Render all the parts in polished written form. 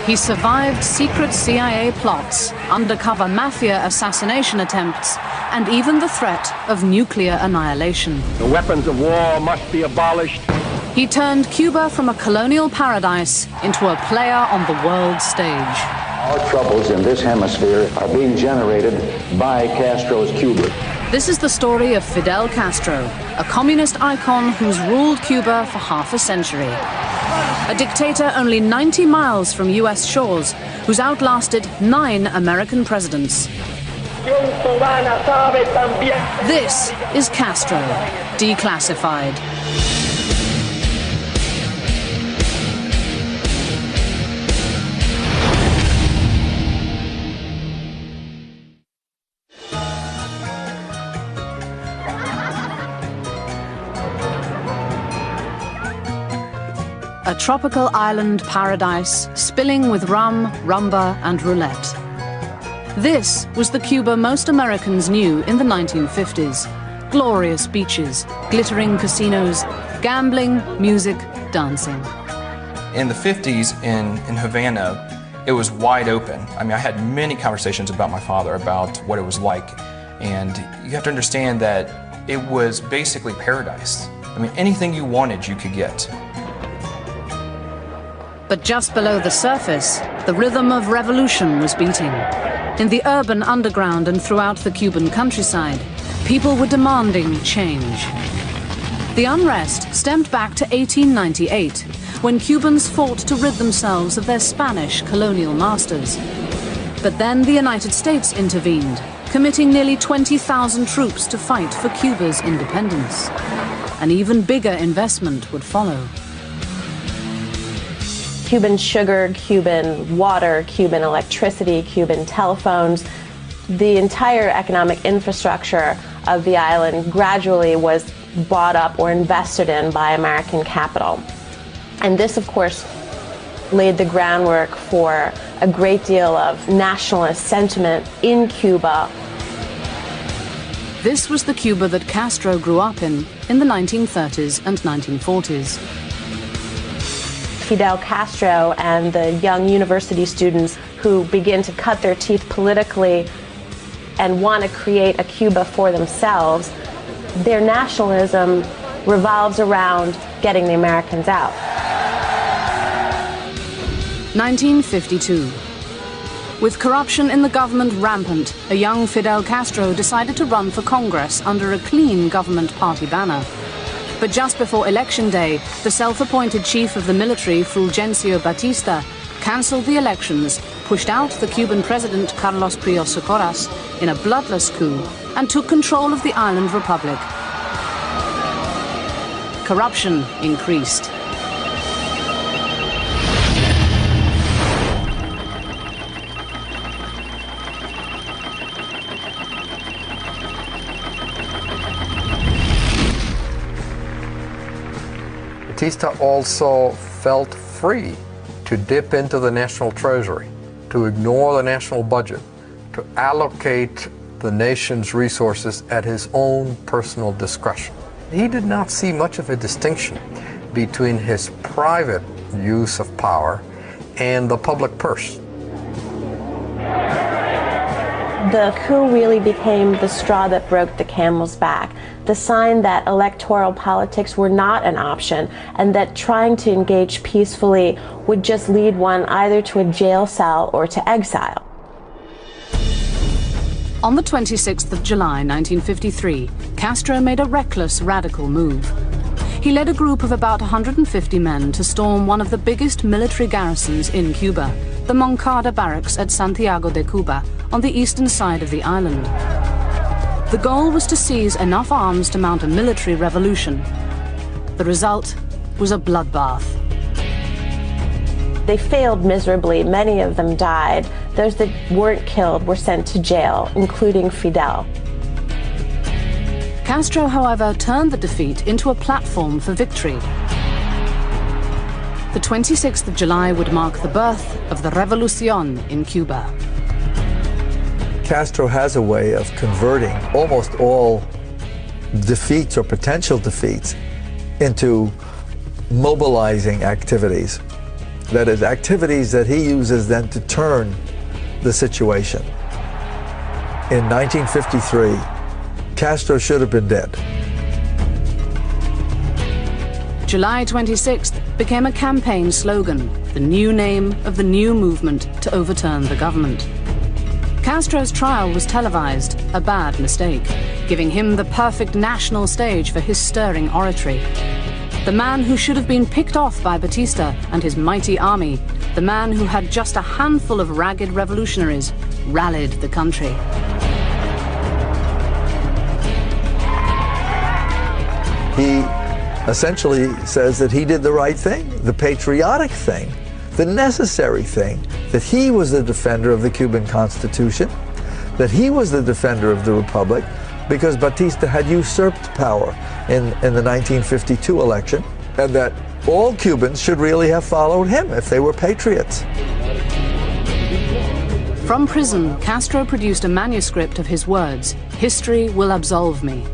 He survived secret CIA plots, undercover mafia assassination attempts, and even the threat of nuclear annihilation. The weapons of war must be abolished. He turned Cuba from a colonial paradise into a player on the world stage. Our troubles in this hemisphere are being generated by Castro's Cuba. This is the story of Fidel Castro, a communist icon who's ruled Cuba for half a century. A dictator only 90 miles from US shores, who's outlasted 9 American presidents. This is Castro, declassified. A tropical island paradise spilling with rum, rumba and roulette. This was the Cuba most Americans knew in the 1950s. Glorious beaches, glittering casinos, gambling, music, dancing. In the 50s in Havana, it was wide open. I mean, I had many conversations about my father about what it was like. And you have to understand that it was basically paradise. I mean, anything you wanted, you could get. But just below the surface, the rhythm of revolution was beating. In the urban underground and throughout the Cuban countryside, people were demanding change. The unrest stemmed back to 1898, when Cubans fought to rid themselves of their Spanish colonial masters. But then the United States intervened, committing nearly 20,000 troops to fight for Cuba's independence. An even bigger investment would follow. Cuban sugar, Cuban water, Cuban electricity, Cuban telephones. The entire economic infrastructure of the island gradually was bought up or invested in by American capital. And this, of course, laid the groundwork for a great deal of nationalist sentiment in Cuba. This was the Cuba that Castro grew up in the 1930s and 1940s. Fidel Castro and the young university students who begin to cut their teeth politically and want to create a Cuba for themselves, their nationalism revolves around getting the Americans out. 1952. With corruption in the government rampant, a young Fidel Castro decided to run for Congress under a clean government party banner. But just before Election Day, the self-appointed chief of the military, Fulgencio Batista, cancelled the elections, pushed out the Cuban president Carlos Prior Socorras in a bloodless coup, and took control of the island republic. Corruption increased. Batista also felt free to dip into the national treasury, to ignore the national budget, to allocate the nation's resources at his own personal discretion. He did not see much of a distinction between his private use of power and the public purse. The coup really became the straw that broke the camel's back, the sign that electoral politics were not an option and that trying to engage peacefully would just lead one either to a jail cell or to exile. On the 26th of July 1953, Castro made a reckless, radical move. He led a group of about 150 men to storm one of the biggest military garrisons in Cuba, the Moncada barracks at Santiago de Cuba, on the eastern side of the island. The goal was to seize enough arms to mount a military revolution. The result was a bloodbath. They failed miserably. Many of them died. Those that weren't killed were sent to jail, including Fidel. Castro, however, turned the defeat into a platform for victory. The 26th of July would mark the birth of the Revolución in Cuba. Castro has a way of converting almost all defeats or potential defeats into mobilizing activities. That is, activities that he uses then to turn the situation. In 1953, Castro should have been dead. July 26th became a campaign slogan, the new name of the new movement to overturn the government. Castro's trial was televised, a bad mistake, giving him the perfect national stage for his stirring oratory. The man who should have been picked off by Batista and his mighty army, the man who had just a handful of ragged revolutionaries, rallied the country. He essentially says that he did the right thing, the patriotic thing, the necessary thing, that he was the defender of the Cuban Constitution, that he was the defender of the Republic, because Batista had usurped power in the 1952 election, and that all Cubans should really have followed him if they were patriots. From prison, Castro produced a manuscript of his words, "History will absolve me."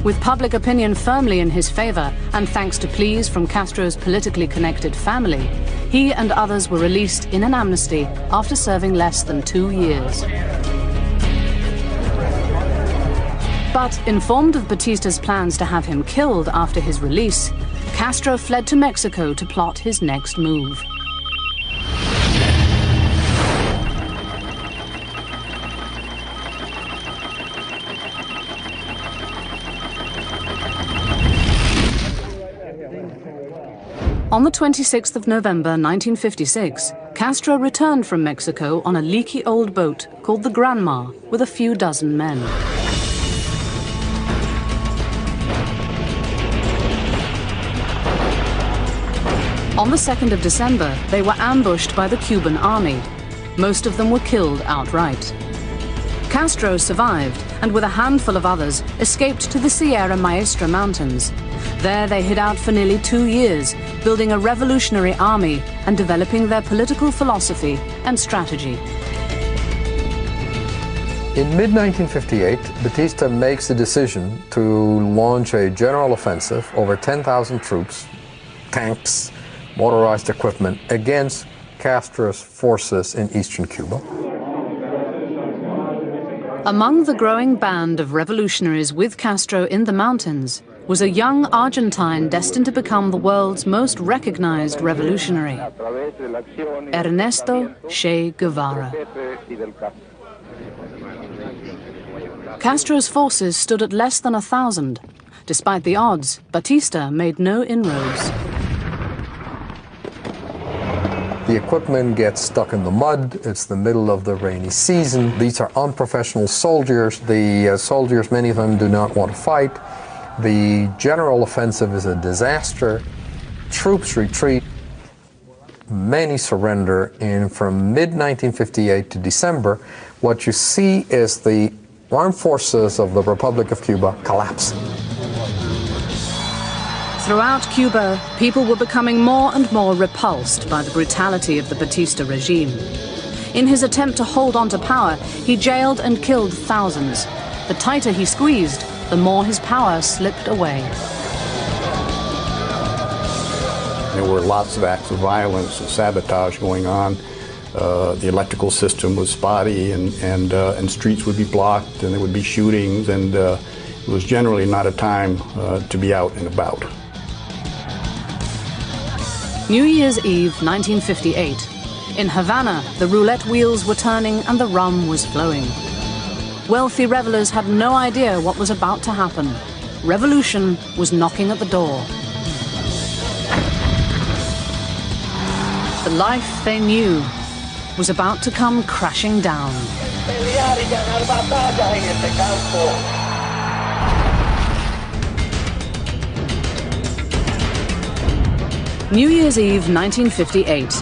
With public opinion firmly in his favor, and thanks to pleas from Castro's politically connected family, he and others were released in an amnesty after serving less than 2 years. But informed of Batista's plans to have him killed after his release, Castro fled to Mexico to plot his next move. On the 26th of November 1956, Castro returned from Mexico on a leaky old boat called the Granma with a few dozen men. On the 2nd of December, they were ambushed by the Cuban army. Most of them were killed outright. Castro survived, and with a handful of others, escaped to the Sierra Maestra Mountains. There they hid out for nearly 2 years, building a revolutionary army and developing their political philosophy and strategy. In mid-1958, Batista makes the decision to launch a general offensive, over 10,000 troops, tanks, motorized equipment, against Castro's forces in eastern Cuba. Among the growing band of revolutionaries with Castro in the mountains was a young Argentine destined to become the world's most recognized revolutionary, Ernesto Che Guevara. Castro's forces stood at less than 1,000. Despite the odds, Batista made no inroads. The equipment gets stuck in the mud. It's the middle of the rainy season. These are unprofessional soldiers. The soldiers, many of them, do not want to fight. The general offensive is a disaster. Troops retreat. Many surrender. And from mid-1958 to December, what you see is the armed forces of the Republic of Cuba collapse. Throughout Cuba, people were becoming more and more repulsed by the brutality of the Batista regime. In his attempt to hold on to power, he jailed and killed thousands. The tighter he squeezed, the more his power slipped away. There were lots of acts of violence and sabotage going on. The electrical system was spotty, and streets would be blocked, and there would be shootings, and it was generally not a time to be out and about. New Year's Eve, 1958. In Havana, the roulette wheels were turning and the rum was flowing. Wealthy revelers had no idea what was about to happen. Revolution was knocking at the door. The life they knew was about to come crashing down. New Year's Eve, 1958.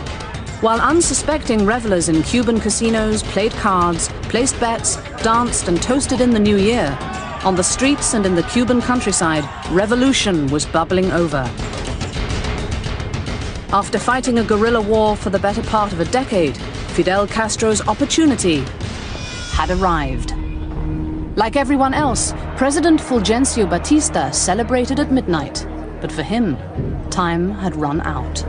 While unsuspecting revelers in Cuban casinos played cards, placed bets, danced and toasted in the new year, on the streets and in the Cuban countryside, revolution was bubbling over. After fighting a guerrilla war for the better part of a decade, Fidel Castro's opportunity had arrived. Like everyone else, President Fulgencio Batista celebrated at midnight, but for him, time had run out.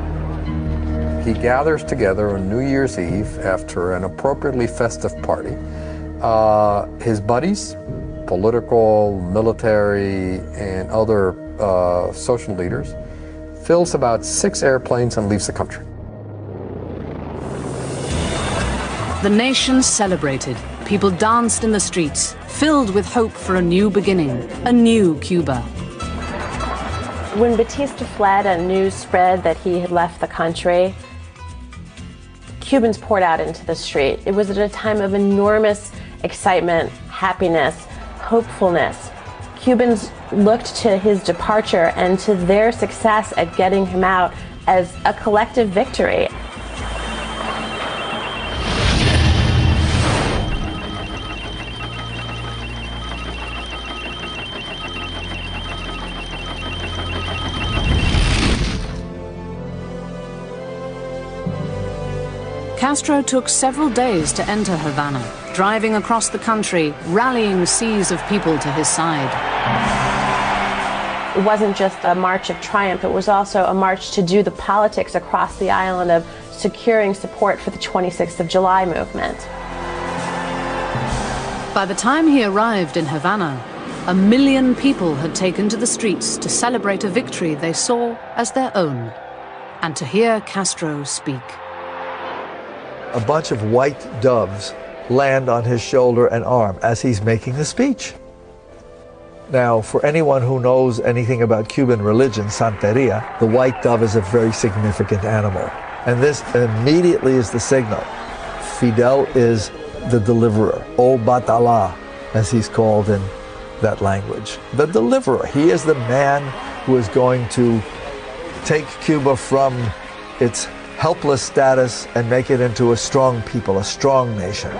he gathers together on New Year's Eve after an appropriately festive party his buddies, political, military, and other social leaders, fills about 6 airplanes and leaves the country. The nation celebrated. People danced in the streets, filled with hope for a new beginning, a new Cuba. When Batista fled and news spread that he had left the country, Cubans poured out into the street. It was at a time of enormous excitement, happiness, hopefulness. Cubans looked to his departure and to their success at getting him out as a collective victory. Castro took several days to enter Havana, driving across the country, rallying seas of people to his side. It wasn't just a march of triumph, it was also a march to do the politics across the island of securing support for the 26th of July movement. By the time he arrived in Havana, 1 million people had taken to the streets to celebrate a victory they saw as their own, and to hear Castro speak. A bunch of white doves land on his shoulder and arm as he's making the speech. Now, for anyone who knows anything about Cuban religion, Santeria, the white dove is a very significant animal. And this immediately is the signal. Fidel is the deliverer, O Batala, as he's called in that language. The deliverer. He is the man who is going to take Cuba from its helpless status and make it into a strong people, a strong nation.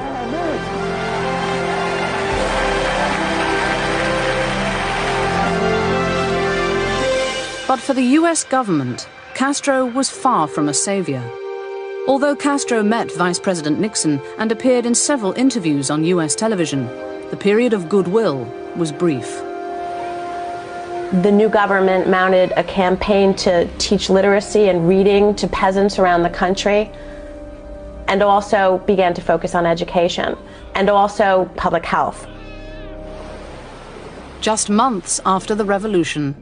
But for the US government, Castro was far from a savior. Although Castro met Vice President Nixon and appeared in several interviews on US television, the period of goodwill was brief. The new government mounted a campaign to teach literacy and reading to peasants around the country, and also began to focus on education, and also public health. Just months after the revolution,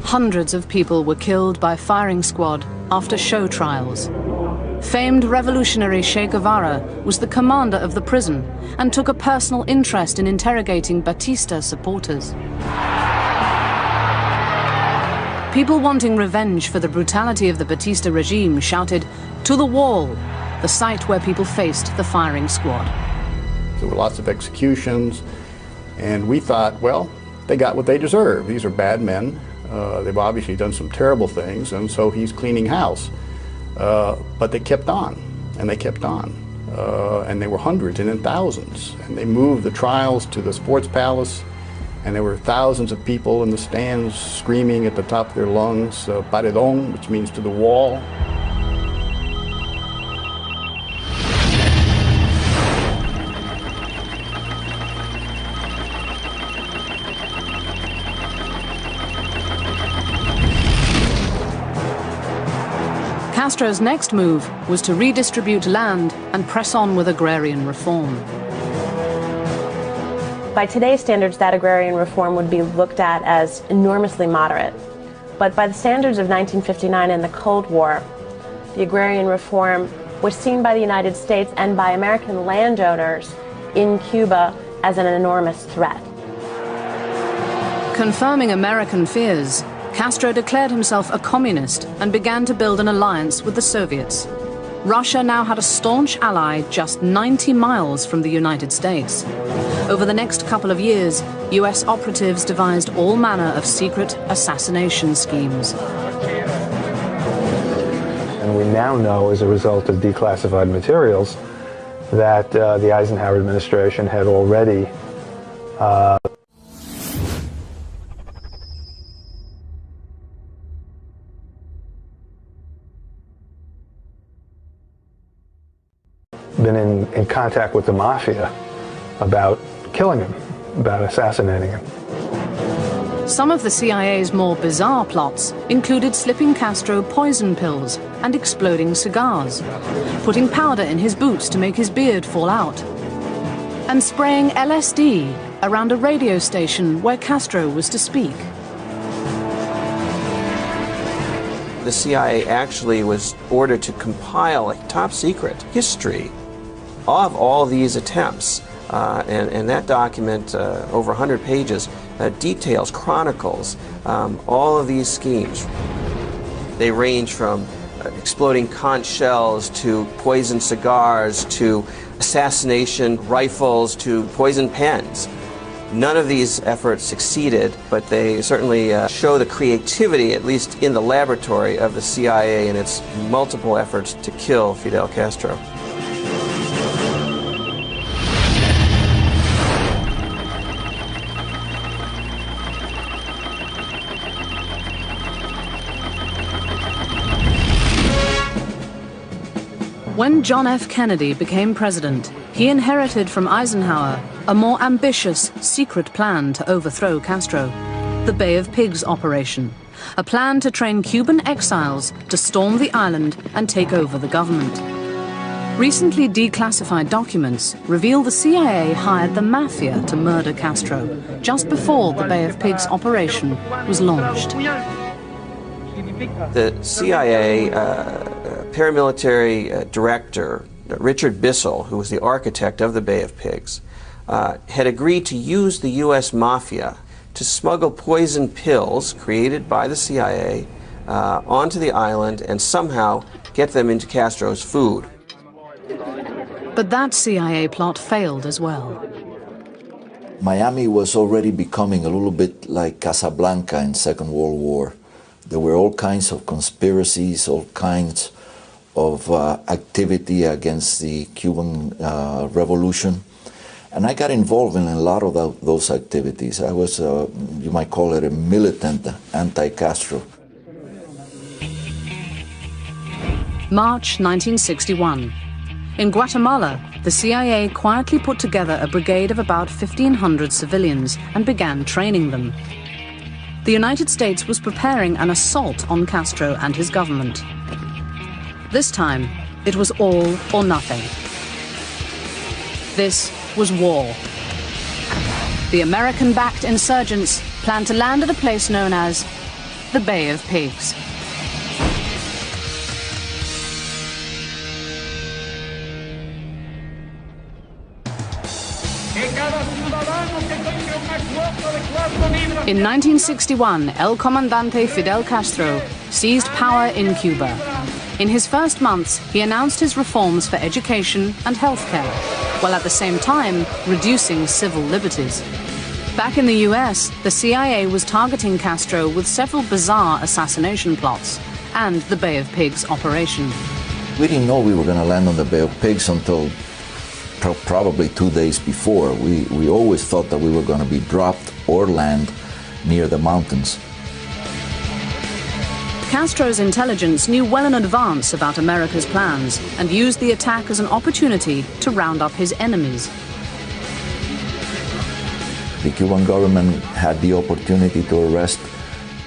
hundreds of people were killed by firing squad after show trials. Famed revolutionary Che Guevara was the commander of the prison and took a personal interest in interrogating Batista supporters. People wanting revenge for the brutality of the Batista regime shouted, "To the wall," the site where people faced the firing squad. There were lots of executions, and we thought, well, they got what they deserve. These are bad men. They've obviously done some terrible things, and so he's cleaning house. But they kept on, and they kept on. And there were hundreds and then thousands. And they moved the trials to the sports palace, and there were thousands of people in the stands screaming at the top of their lungs, paredón, which means to the wall. Castro's next move was to redistribute land and press on with agrarian reform. By today's standards, that agrarian reform would be looked at as enormously moderate. But by the standards of 1959 and the Cold War, the agrarian reform was seen by the United States and by American landowners in Cuba as an enormous threat. Confirming American fears, Castro declared himself a communist and began to build an alliance with the Soviets. Russia now had a staunch ally just 90 miles from the United States. Over the next couple of years, US operatives devised all manner of secret assassination schemes. And we now know, as a result of declassified materials, that the Eisenhower administration had already been in contact with the mafia about killing him, about assassinating him. Some of the CIA's more bizarre plots included slipping Castro poison pills and exploding cigars, putting powder in his boots to make his beard fall out, and spraying LSD around a radio station where Castro was to speak. The CIA actually was ordered to compile a top-secret history of all these attempts. And that document, over 100 pages, details, chronicles all of these schemes. They range from exploding conch shells to poison cigars to assassination rifles to poison pens. None of these efforts succeeded, but they certainly show the creativity, at least in the laboratory, of the CIA in its multiple efforts to kill Fidel Castro. When John F. Kennedy became president, he inherited from Eisenhower a more ambitious, secret plan to overthrow Castro, the Bay of Pigs operation, a plan to train Cuban exiles to storm the island and take over the government. Recently declassified documents reveal the CIA hired the mafia to murder Castro just before the Bay of Pigs operation was launched. The CIA paramilitary director, Richard Bissell, who was the architect of the Bay of Pigs, had agreed to use the U.S. Mafia to smuggle poison pills created by the CIA onto the island and somehow get them into Castro's food. But that CIA plot failed as well. Miami was already becoming a little bit like Casablanca in Second World War. There were all kinds of conspiracies, all kinds of activity against the Cuban Revolution. And I got involved in a lot of those activities. I was, you might call it a militant anti-Castro. March 1961. In Guatemala, the CIA quietly put together a brigade of about 1,500 civilians and began training them. The United States was preparing an assault on Castro and his government. This time, it was all or nothing. This was war. The American-backed insurgents planned to land at a place known as the Bay of Pigs. In 1961, El Comandante Fidel Castro seized power in Cuba. In his first months, he announced his reforms for education and healthcare, while at the same time reducing civil liberties. Back in the US, the CIA was targeting Castro with several bizarre assassination plots and the Bay of Pigs operation. We didn't know we were going to land on the Bay of Pigs until probably 2 days before. We always thought that we were going to be dropped or land near the mountains. Castro's intelligence knew well in advance about America's plans and used the attack as an opportunity to round up his enemies. The Cuban government had the opportunity to arrest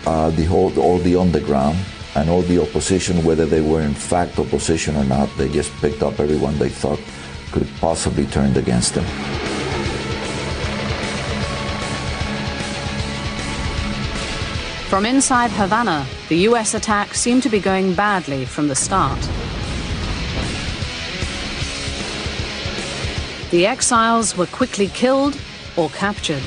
all the underground and all the opposition, whether they were in fact opposition or not. They just picked up everyone they thought could possibly turn against them. From inside Havana, the US attack seemed to be going badly from the start. The exiles were quickly killed or captured.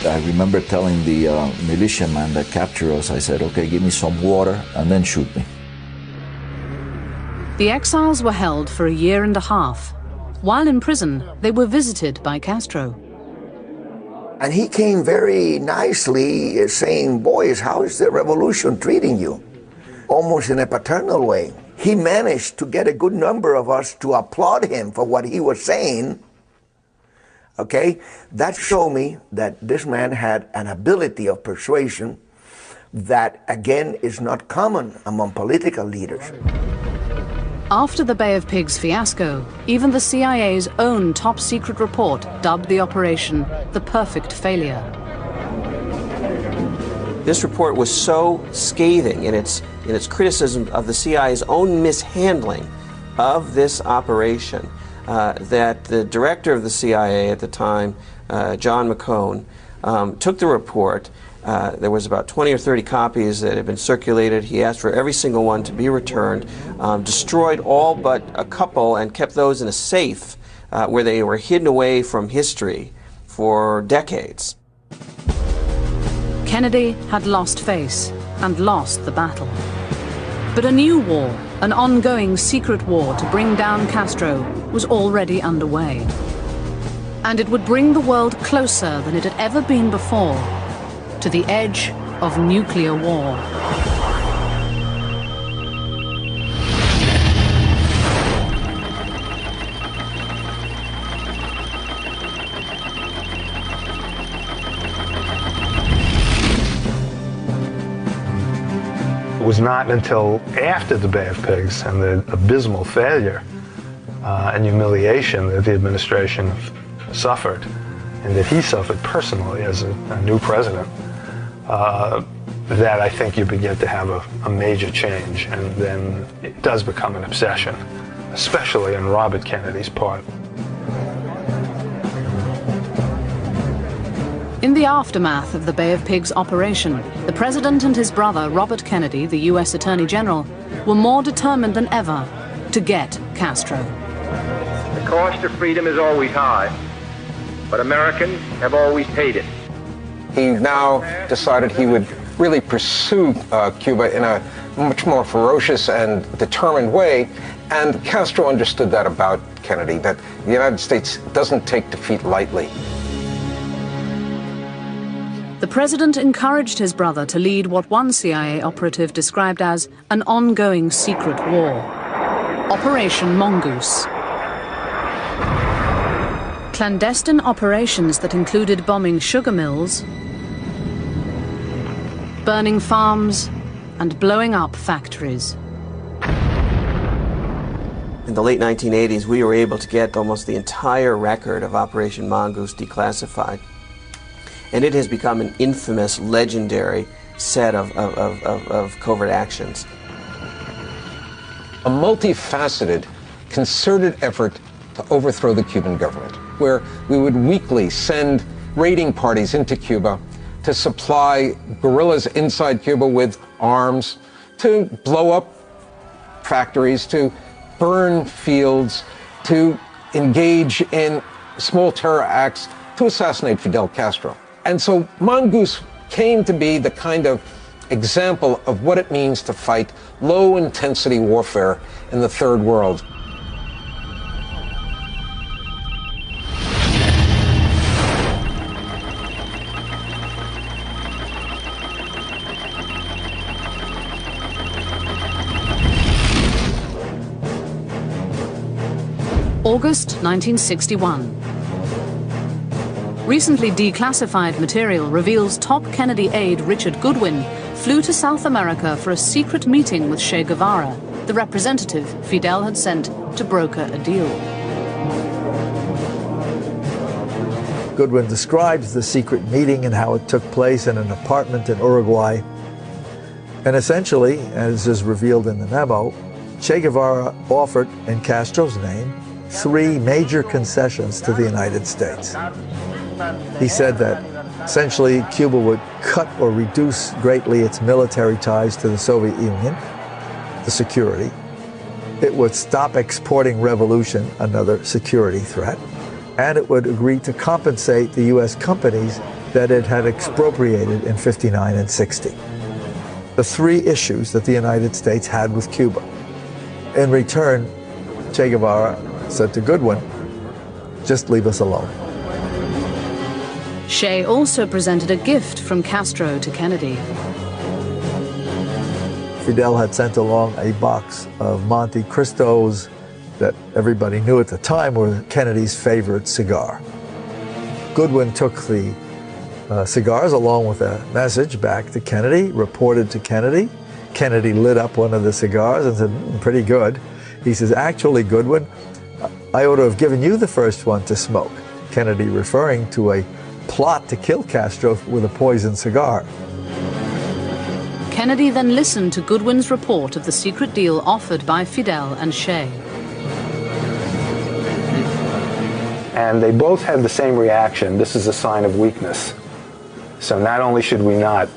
I remember telling the militiaman that captured us, I said, okay, give me some water and then shoot me. The exiles were held for 1.5 years. While in prison, they were visited by Castro. And he came very nicely saying, boys, how is the revolution treating you? Almost in a paternal way. He managed to get a good number of us to applaud him for what he was saying. Okay, that showed me that this man had an ability of persuasion that, again, is not common among political leaders. After the Bay of Pigs fiasco, even the CIA's own top-secret report dubbed the operation the perfect failure. This report was so scathing in its criticism of the CIA's own mishandling of this operation that the director of the CIA at the time, John McCone, took the report. There was about 20 or 30 copies that had been circulated. He asked for every single one to be returned, destroyed all but a couple, and kept those in a safe where they were hidden away from history for decades. Kennedy had lost face and lost the battle. But a new war, an ongoing secret war to bring down Castro, was already underway. And it would bring the world closer than it had ever been before to the edge of nuclear war. It was not until after the Bay of Pigs and the abysmal failure and humiliation that the administration suffered, and that he suffered personally as a new president, that I think you begin to have a major change, and then it does become an obsession, especially on Robert Kennedy's part. In the aftermath of the Bay of Pigs operation, the president and his brother, Robert Kennedy, the U.S. Attorney General, were more determined than ever to get Castro. The cost of freedom is always high, but Americans have always paid it. He now decided he would really pursue Cuba in a much more ferocious and determined way, and Castro understood that about Kennedy, that the United States doesn't take defeat lightly. The president encouraged his brother to lead what one CIA operative described as an ongoing secret war, Operation Mongoose. Clandestine operations that included bombing sugar mills, burning farms, and blowing up factories. In the late 1980s, we were able to get almost the entire record of Operation Mongoose declassified. And it has become an infamous, legendary set of covert actions. A multifaceted, concerted effort to overthrow the Cuban government, where we would weekly send raiding parties into Cuba to supply guerrillas inside Cuba with arms, to blow up factories, to burn fields, to engage in small terror acts to assassinate Fidel Castro. And so Mongoose came to be the kind of example of what it means to fight low-intensity warfare in the Third World. August 1961. Recently declassified material reveals top Kennedy aide Richard Goodwin flew to South America for a secret meeting with Che Guevara, the representative Fidel had sent to broker a deal. Goodwin describes the secret meeting and how it took place in an apartment in Uruguay. And essentially, as is revealed in the memo, Che Guevara offered, in Castro's name, 3 major concessions to the United States. He said that essentially Cuba would cut or reduce greatly its military ties to the Soviet Union, the security. It would stop exporting revolution, another security threat, and it would agree to compensate the U.S. companies that it had expropriated in '59 and '60. The 3 issues that the United States had with Cuba. In return, Che Guevara said to Goodwin, just leave us alone. Che also presented a gift from Castro to Kennedy. Fidel had sent along a box of Monte Cristos that everybody knew at the time were Kennedy's favorite cigar. Goodwin took the cigars along with a message back to Kennedy, reported to Kennedy. Kennedy lit up one of the cigars and said, pretty good. He says, actually, Goodwin, I ought to have given you the first one to smoke. Kennedy referring to a plot to kill Castro with a poisoned cigar. Kennedy then listened to Goodwin's report of the secret deal offered by Fidel and Shea. And they both had the same reaction. This is a sign of weakness. So not only should we not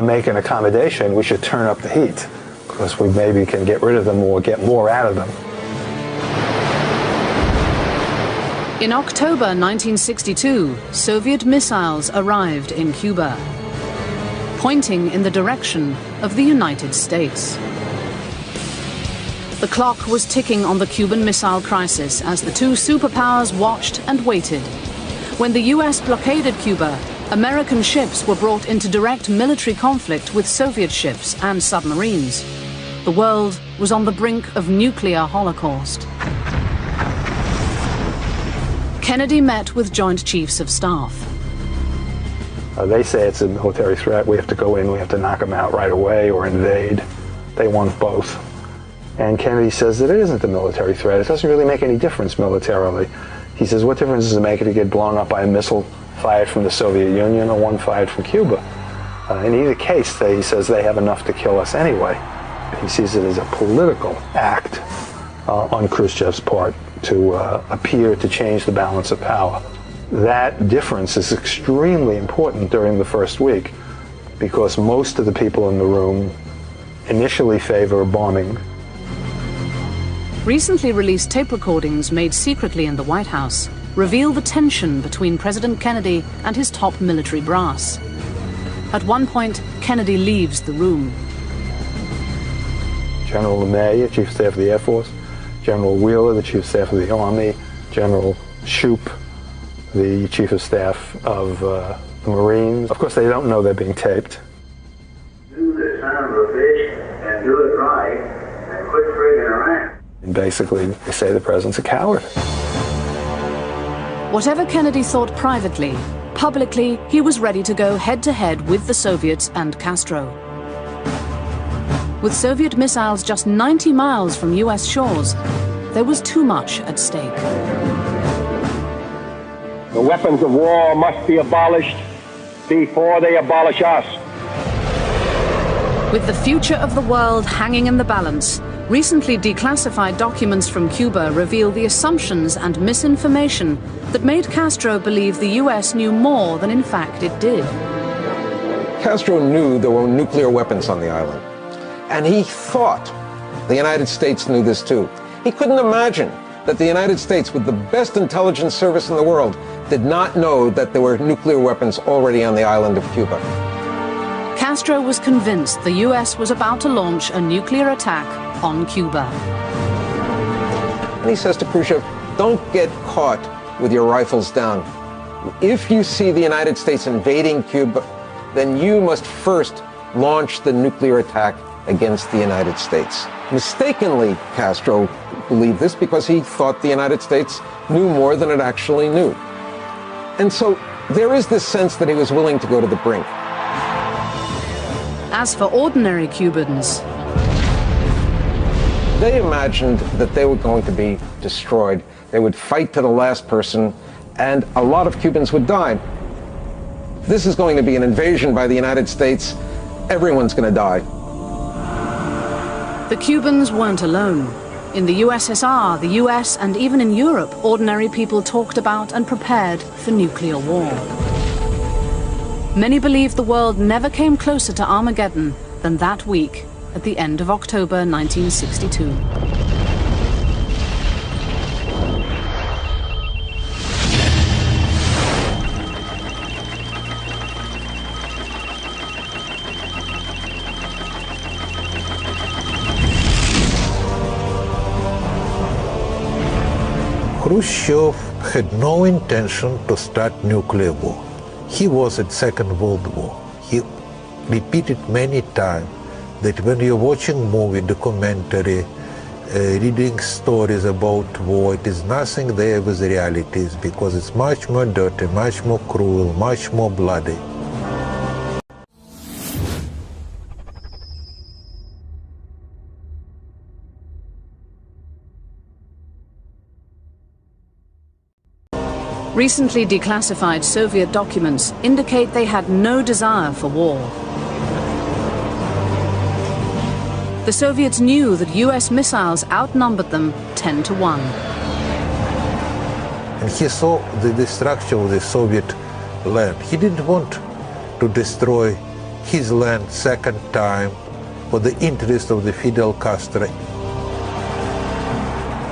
make an accommodation, we should turn up the heat, because we maybe can get rid of them or get more out of them. In October 1962, Soviet missiles arrived in Cuba, pointing in the direction of the United States. The clock was ticking on the Cuban Missile Crisis as the two superpowers watched and waited. When the US blockaded Cuba, American ships were brought into direct military conflict with Soviet ships and submarines. The world was on the brink of nuclear holocaust. Kennedy met with Joint Chiefs of Staff. They say it's a military threat. We have to go in, we have to knock them out right away or invade. They want both. And Kennedy says that it isn't a military threat. It doesn't really make any difference militarily. He says, what difference does it make if you get blown up by a missile fired from the Soviet Union or one fired from Cuba? In either case, he says they have enough to kill us anyway. He sees it as a political act on Khrushchev's part to appear to change the balance of power. That difference is extremely important during the first week, because most of the people in the room initially favor bombing. Recently released tape recordings made secretly in the White House reveal the tension between President Kennedy and his top military brass. At one point, Kennedy leaves the room. General LeMay, the Chief of Staff of the Air Force, General Wheeler, the Chief of Staff of the Army, General Shoup, the Chief of Staff of the Marines. Of course, they don't know they're being taped. Do the son of a bitch and do it right and quit frigging around. And basically, they say the president's a coward. Whatever Kennedy thought privately, publicly, he was ready to go head-to-head with the Soviets and Castro. With Soviet missiles just 90 miles from US shores, there was too much at stake. The weapons of war must be abolished before they abolish us. With the future of the world hanging in the balance, recently declassified documents from Cuba reveal the assumptions and misinformation that made Castro believe the US knew more than in fact it did. Castro knew there were nuclear weapons on the island, and he thought the United States knew this too. He couldn't imagine that the United States, with the best intelligence service in the world, did not know that there were nuclear weapons already on the island of Cuba. Castro was convinced the US was about to launch a nuclear attack on Cuba. And he says to Khrushchev, don't get caught with your rifles down. If you see the United States invading Cuba, then you must first launch the nuclear attack against the United States. Mistakenly, Castro believed this because he thought the United States knew more than it actually knew. And so there is this sense that he was willing to go to the brink. As for ordinary Cubans, they imagined that they were going to be destroyed. They would fight to the last person, and a lot of Cubans would die. This is going to be an invasion by the United States. Everyone's going to die. The Cubans weren't alone. In the USSR, the US, and even in Europe, ordinary people talked about and prepared for nuclear war. Many believe the world never came closer to Armageddon than that week at the end of October 1962. Khrushchev had no intention to start nuclear war. He was at Second World War. He repeated many times that when you're watching movie, documentary, reading stories about war, it is nothing there with realities, because it's much more dirty, much more cruel, much more bloody. Recently declassified Soviet documents indicate they had no desire for war. The Soviets knew that US missiles outnumbered them 10 to 1. And he saw the destruction of the Soviet land. He didn't want to destroy his land second time for the interest of the Fidel Castro.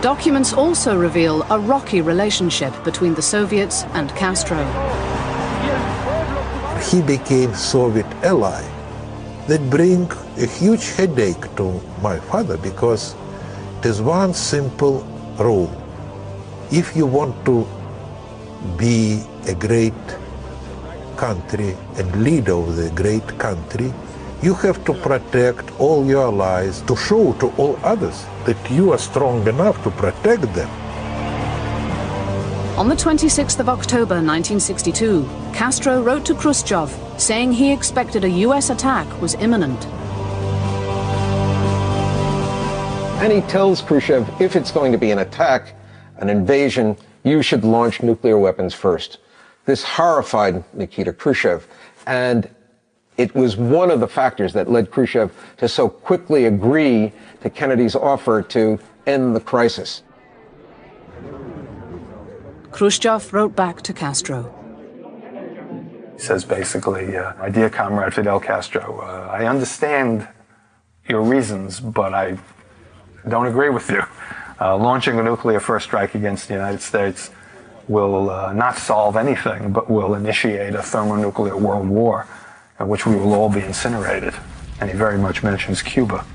Documents also reveal a rocky relationship between the Soviets and Castro. He became Soviet ally. That brings a huge headache to my father, because there's one simple rule. If you want to be a great country and leader of the great country, you have to protect all your allies, to show to all others that you are strong enough to protect them. On the 26th of October 1962, Castro wrote to Khrushchev saying he expected a US attack was imminent. And he tells Khrushchev, if it's going to be an attack, an invasion, you should launch nuclear weapons first. This horrified Nikita Khrushchev, and it was one of the factors that led Khrushchev to so quickly agree to Kennedy's offer to end the crisis. Khrushchev wrote back to Castro. He says basically, my dear comrade Fidel Castro, I understand your reasons, but I don't agree with you. Launching a nuclear first strike against the United States will not solve anything, but will initiate a thermonuclear world war in which we will all be incinerated. And he very much mentions Cuba.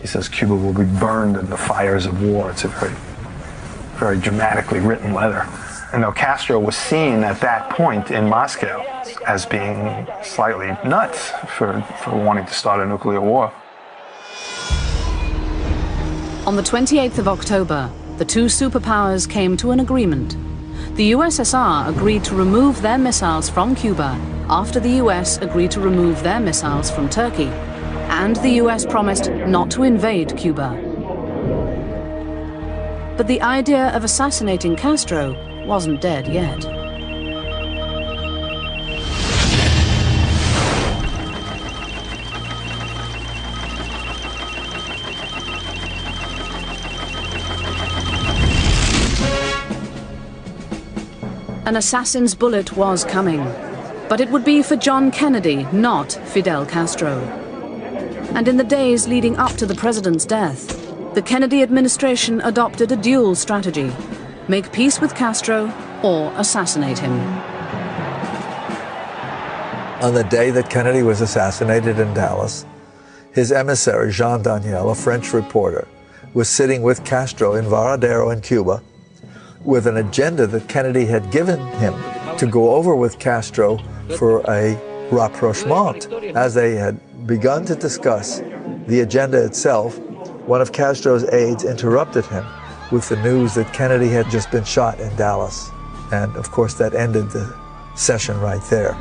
He says Cuba will be burned in the fires of war. It's a very, very dramatically written letter. And though Castro was seen at that point in Moscow as being slightly nuts for wanting to start a nuclear war. On the 28th of October, the two superpowers came to an agreement. The USSR agreed to remove their missiles from Cuba after the US agreed to remove their missiles from Turkey, and the US promised not to invade Cuba. But the idea of assassinating Castro wasn't dead yet. An assassin's bullet was coming, but it would be for John Kennedy, not Fidel Castro. And in the days leading up to the president's death, the Kennedy administration adopted a dual strategy: make peace with Castro or assassinate him. On the day that Kennedy was assassinated in Dallas, his emissary, Jean Daniel, a French reporter, was sitting with Castro in Varadero in Cuba with an agenda that Kennedy had given him to go over with Castro for a rapprochement. As they had begun to discuss the agenda itself, one of Castro's aides interrupted him with the news that Kennedy had just been shot in Dallas. And of course that ended the session right there.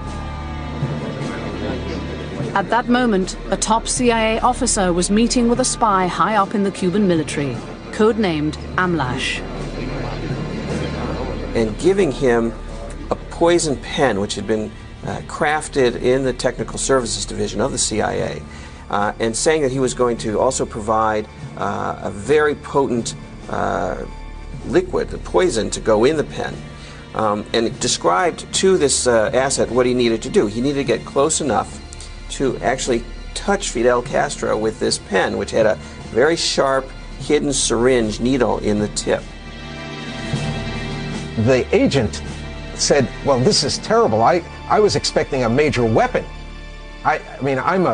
At that moment, a top CIA officer was meeting with a spy high up in the Cuban military, codenamed Amlash. And giving him a poison pen, which had been crafted in the Technical Services Division of the CIA, and saying that he was going to also provide a very potent liquid, a poison, to go in the pen. And it described to this asset what he needed to do. He needed to get close enough to actually touch Fidel Castro with this pen, which had a very sharp, hidden syringe needle in the tip. The agent said, well, this is terrible. I was expecting a major weapon. I mean, I'm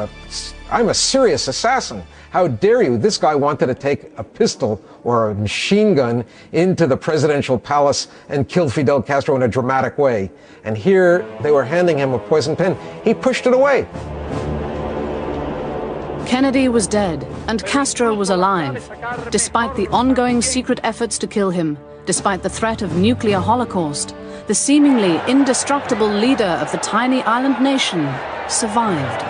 a serious assassin. How dare you? This guy wanted to take a pistol or a machine gun into the presidential palace and kill Fidel Castro in a dramatic way. And here they were handing him a poison pen. He pushed it away. Kennedy was dead, and Castro was alive. Despite the ongoing secret efforts to kill him, despite the threat of nuclear holocaust, the seemingly indestructible leader of the tiny island nation survived.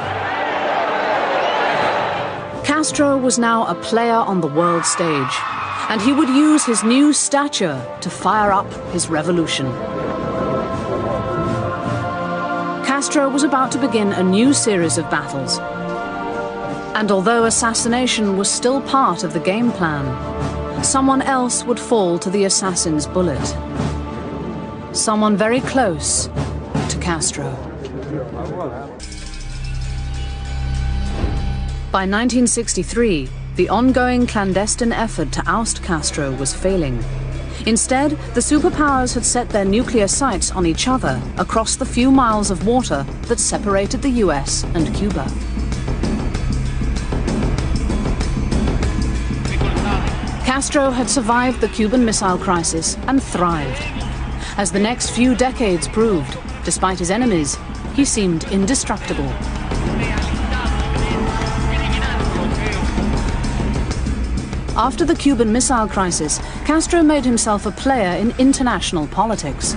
Castro was now a player on the world stage, and he would use his new stature to fire up his revolution. Castro was about to begin a new series of battles. And although assassination was still part of the game plan, someone else would fall to the assassin's bullet. Someone very close to Castro. By 1963, the ongoing clandestine effort to oust Castro was failing. Instead, the superpowers had set their nuclear sights on each other across the few miles of water that separated the US and Cuba. Castro had survived the Cuban Missile Crisis and thrived. As the next few decades proved, despite his enemies, he seemed indestructible. After the Cuban Missile Crisis, Castro made himself a player in international politics.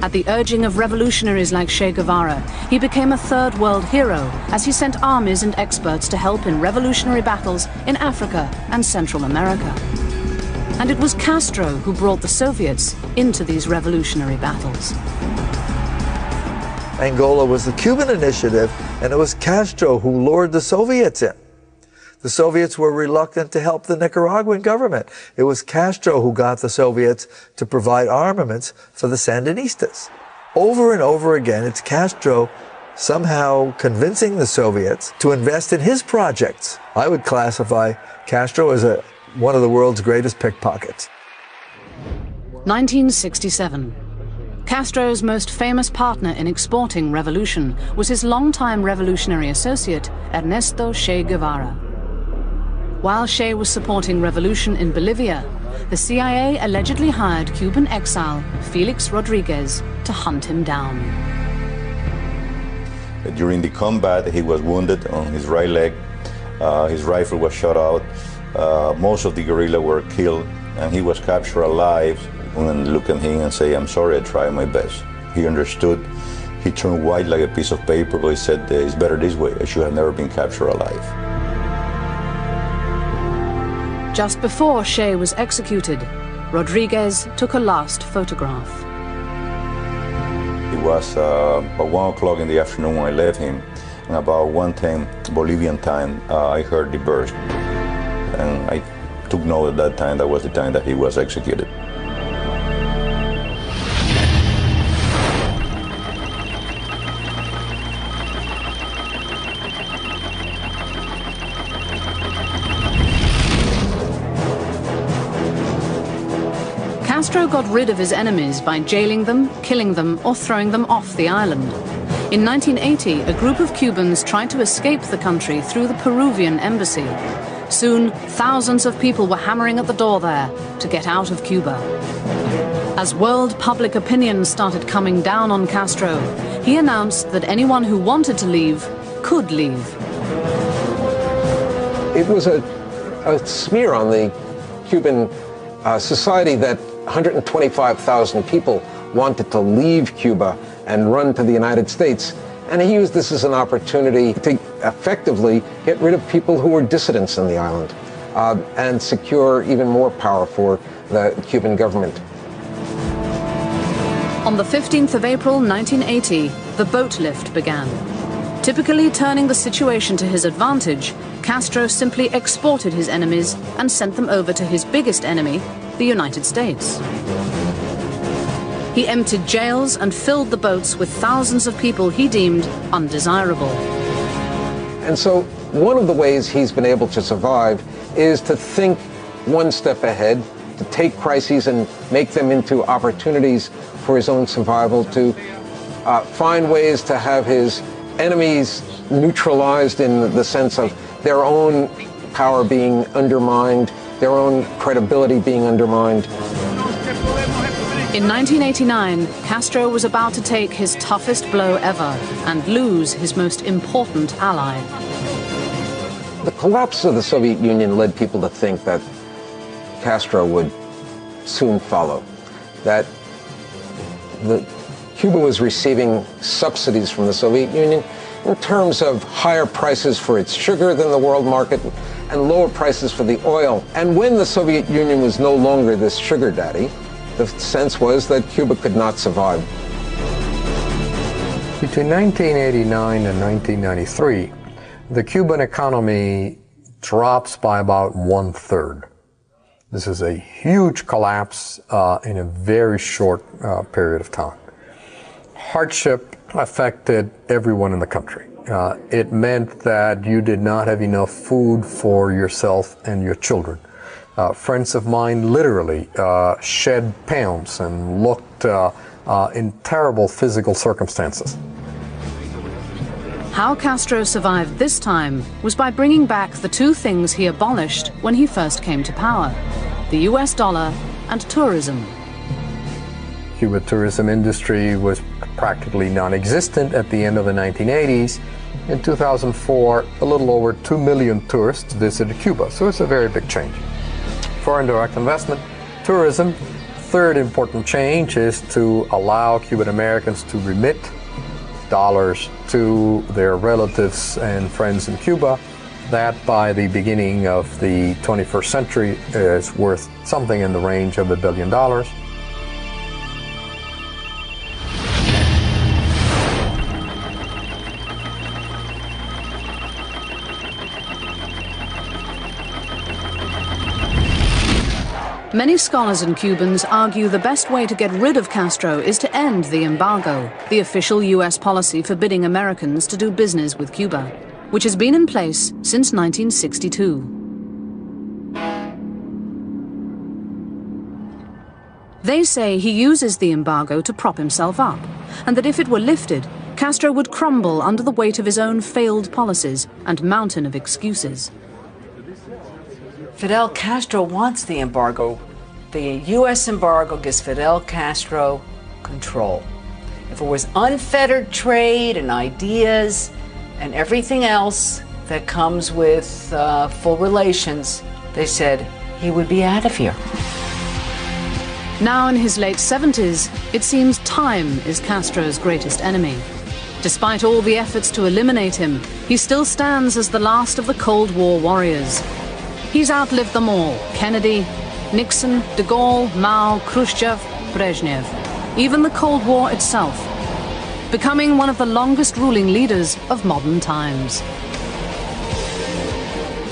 At the urging of revolutionaries like Che Guevara, he became a third world hero as he sent armies and experts to help in revolutionary battles in Africa and Central America. And it was Castro who brought the Soviets into these revolutionary battles. Angola was the Cuban initiative, and it was Castro who lured the Soviets in. The Soviets were reluctant to help the Nicaraguan government. It was Castro who got the Soviets to provide armaments for the Sandinistas. Over and over again, it's Castro somehow convincing the Soviets to invest in his projects. I would classify Castro as one of the world's greatest pickpockets. 1967. Castro's most famous partner in exporting revolution was his longtime revolutionary associate, Ernesto Che Guevara. While Che was supporting revolution in Bolivia, the CIA allegedly hired Cuban exile Felix Rodriguez to hunt him down. During the combat, he was wounded on his right leg. His rifle was shot out. Most of the guerrilla were killed, and he was captured alive. And look at him and say, "I'm sorry, I tried my best." He understood. He turned white like a piece of paper, but he said, "It's better this way. I should have never been captured alive." Just before Che was executed, Rodriguez took a last photograph. It was about 1 o'clock in the afternoon when I left him, and about 1:10 Bolivian time, I heard the burst. And I took note at that time, that was the time that he was executed. Castro got rid of his enemies by jailing them, killing them, or throwing them off the island. In 1980, a group of Cubans tried to escape the country through the Peruvian embassy. Soon, thousands of people were hammering at the door there to get out of Cuba. As world public opinion started coming down on Castro, he announced that anyone who wanted to leave could leave. It was a smear on the Cuban society that 125,000 people wanted to leave Cuba and run to the United States. And he used this as an opportunity to effectively get rid of people who were dissidents in the island and secure even more power for the Cuban government. On the 15th of April 1980, the boat lift began. Typically turning the situation to his advantage, Castro simply exported his enemies and sent them over to his biggest enemy, the United States. He emptied jails and filled the boats with thousands of people he deemed undesirable. And so one of the ways he's been able to survive is to think one step ahead, to take crises and make them into opportunities for his own survival, to find ways to have his enemies neutralized in the sense of their own power being undermined, their own credibility being undermined. In 1989, Castro was about to take his toughest blow ever and lose his most important ally. The collapse of the Soviet Union led people to think that Castro would soon follow, that Cuba was receiving subsidies from the Soviet Union in terms of higher prices for its sugar than the world market and lower prices for the oil. And when the Soviet Union was no longer this sugar daddy, the sense was that Cuba could not survive. Between 1989 and 1993, the Cuban economy drops by about 1/3. This is a huge collapse in a very short period of time. Hardship affected everyone in the country. It meant that you did not have enough food for yourself and your children. Friends of mine literally shed pounds and looked in terrible physical circumstances. How Castro survived this time was by bringing back the two things he abolished when he first came to power: the US dollar and tourism. Cuban tourism industry was practically non-existent at the end of the 1980s. In 2004, a little over 2 million tourists visited Cuba, so it's a very big change. Foreign direct investment, tourism. Third important change is to allow Cuban Americans to remit dollars to their relatives and friends in Cuba. That, by the beginning of the 21st century, is worth something in the range of $1 billion. Many scholars and Cubans argue the best way to get rid of Castro is to end the embargo, the official US policy forbidding Americans to do business with Cuba, which has been in place since 1962. They say he uses the embargo to prop himself up, and that if it were lifted, Castro would crumble under the weight of his own failed policies and mountain of excuses. Fidel Castro wants the embargo. The U.S. embargo gives Fidel Castro control. If it was unfettered trade and ideas and everything else that comes with full relations, they said he would be out of here. Now in his late 70s, it seems time is Castro's greatest enemy. Despite all the efforts to eliminate him, he still stands as the last of the Cold War warriors. He's outlived them all: Kennedy, Nixon, de Gaulle, Mao, Khrushchev, Brezhnev, even the Cold War itself, becoming one of the longest ruling leaders of modern times.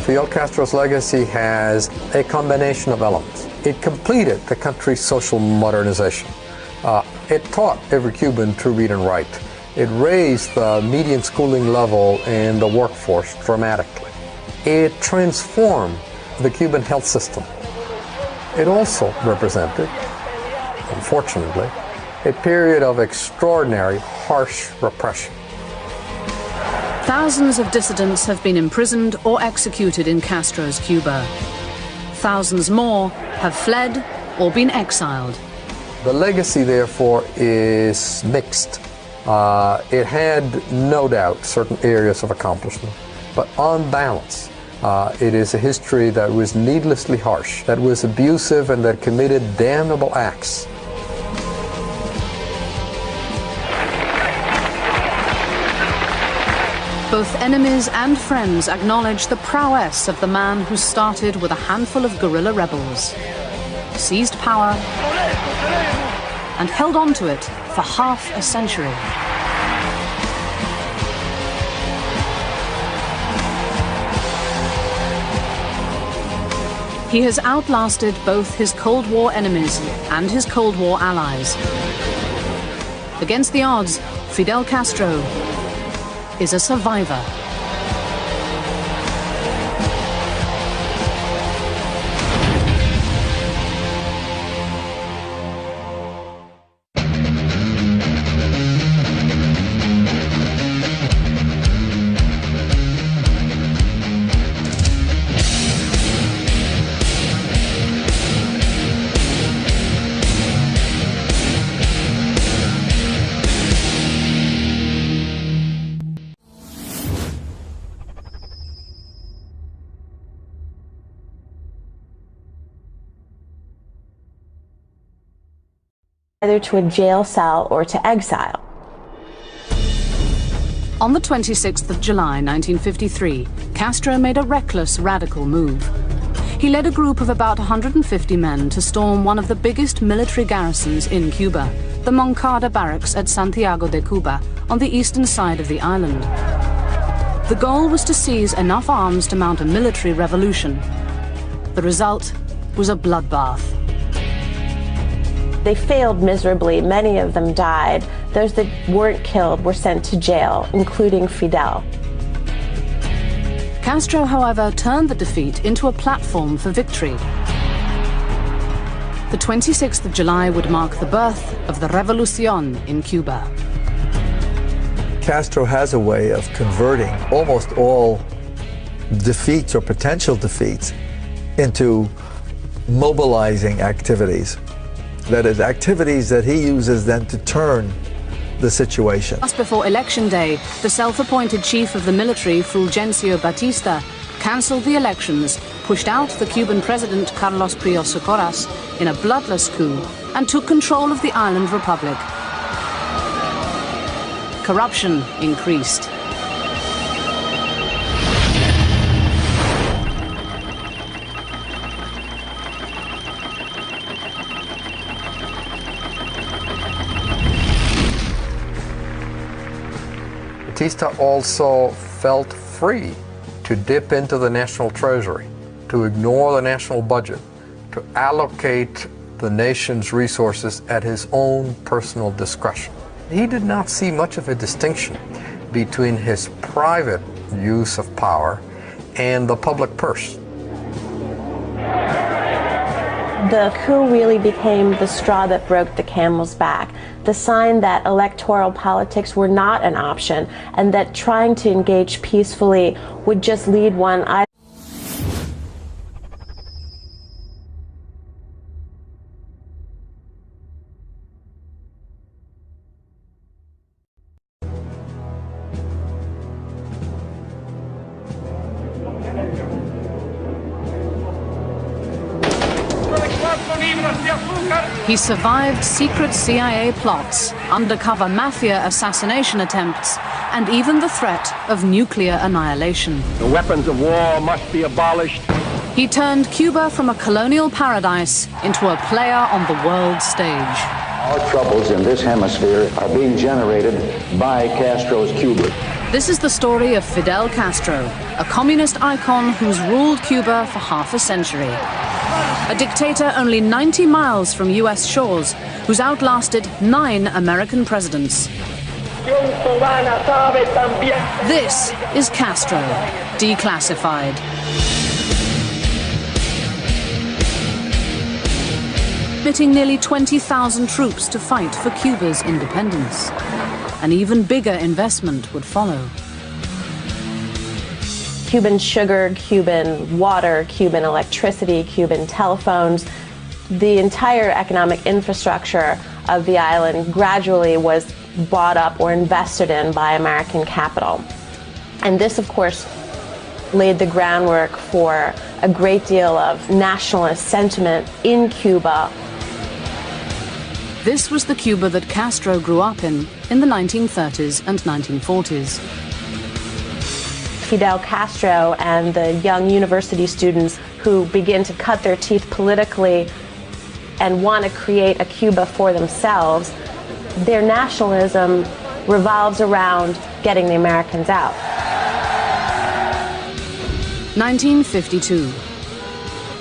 Fidel Castro's legacy has a combination of elements. It completed the country's social modernization. It taught every Cuban to read and write. It raised the median schooling level in the workforce dramatically. It transformed the Cuban health system. It also represented, unfortunately, a period of extraordinary, harsh repression. Thousands of dissidents have been imprisoned or executed in Castro's Cuba. Thousands more have fled or been exiled. The legacy, therefore, is mixed. It had, no doubt, certain areas of accomplishment, but on balance, it is a history that was needlessly harsh, that was abusive, and that committed damnable acts. Both enemies and friends acknowledge the prowess of the man who started with a handful of guerrilla rebels, seized power, and held on to it for half a century. He has outlasted both his Cold War enemies and his Cold War allies. Against the odds, Fidel Castro is a survivor. Either to a jail cell or to exile. On the 26th of July 1953, Castro made a reckless, radical move. He led a group of about 150 men to storm one of the biggest military garrisons in Cuba, the Moncada barracks at Santiago de Cuba on the eastern side of the island. The goal was to seize enough arms to mount a military revolution. The result was a bloodbath. They failed miserably. Many of them died. Those that weren't killed were sent to jail, including Fidel. Castro, however, turned the defeat into a platform for victory. The 26th of July would mark the birth of the Revolución in Cuba. Castro has a way of converting almost all defeats or potential defeats into mobilizing activities. That is, activities that he uses then to turn the situation. Just before Election Day, the self-appointed chief of the military, Fulgencio Batista, cancelled the elections, pushed out the Cuban president Carlos Prios Socorras in a bloodless coup, and took control of the island republic. Corruption increased. Batista also felt free to dip into the national treasury, to ignore the national budget, to allocate the nation's resources at his own personal discretion. He did not see much of a distinction between his private use of power and the public purse. The coup really became the straw that broke the camel's back, the sign that electoral politics were not an option, and that trying to engage peacefully would just lead one either. He survived secret CIA plots, undercover mafia assassination attempts, and even the threat of nuclear annihilation. The weapons of war must be abolished. He turned Cuba from a colonial paradise into a player on the world stage. Our troubles in this hemisphere are being generated by Castro's Cuba. This is the story of Fidel Castro, a communist icon who's ruled Cuba for half a century. A dictator only 90 miles from US shores, who's outlasted 9 American presidents. This is Castro, declassified. Committing nearly 20,000 troops to fight for Cuba's independence. An even bigger investment would follow. Cuban sugar, Cuban water, Cuban electricity, Cuban telephones. The entire economic infrastructure of the island gradually was bought up or invested in by American capital. And this, of course, laid the groundwork for a great deal of nationalist sentiment in Cuba. This was the Cuba that Castro grew up in the 1930s and 1940s. Fidel Castro and the young university students who begin to cut their teeth politically and want to create a Cuba for themselves, their nationalism revolves around getting the Americans out. 1952.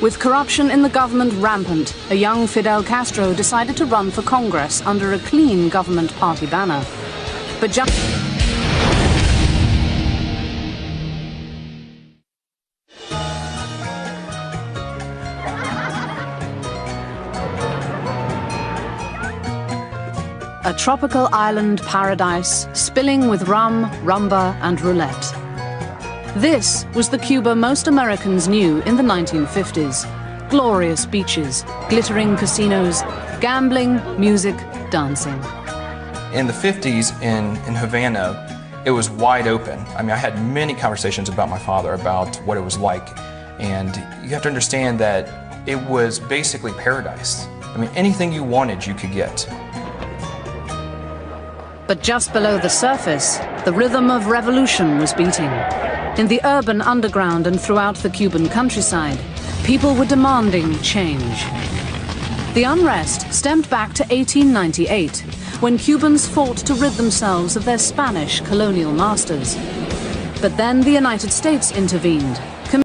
With corruption in the government rampant, a young Fidel Castro decided to run for Congress under a clean government party banner. But just a tropical island paradise spilling with rum, rumba, and roulette. This was the Cuba most Americans knew in the 1950s. Glorious beaches, glittering casinos, gambling, music, dancing. In the 50s in Havana, it was wide open. I mean, I had many conversations about my father, about what it was like. And you have to understand that it was basically paradise. I mean, anything you wanted, you could get. But just below the surface, the rhythm of revolution was beating. In the urban underground and throughout the Cuban countryside, people were demanding change. The unrest stemmed back to 1898, when Cubans fought to rid themselves of their Spanish colonial masters. But then the United States intervened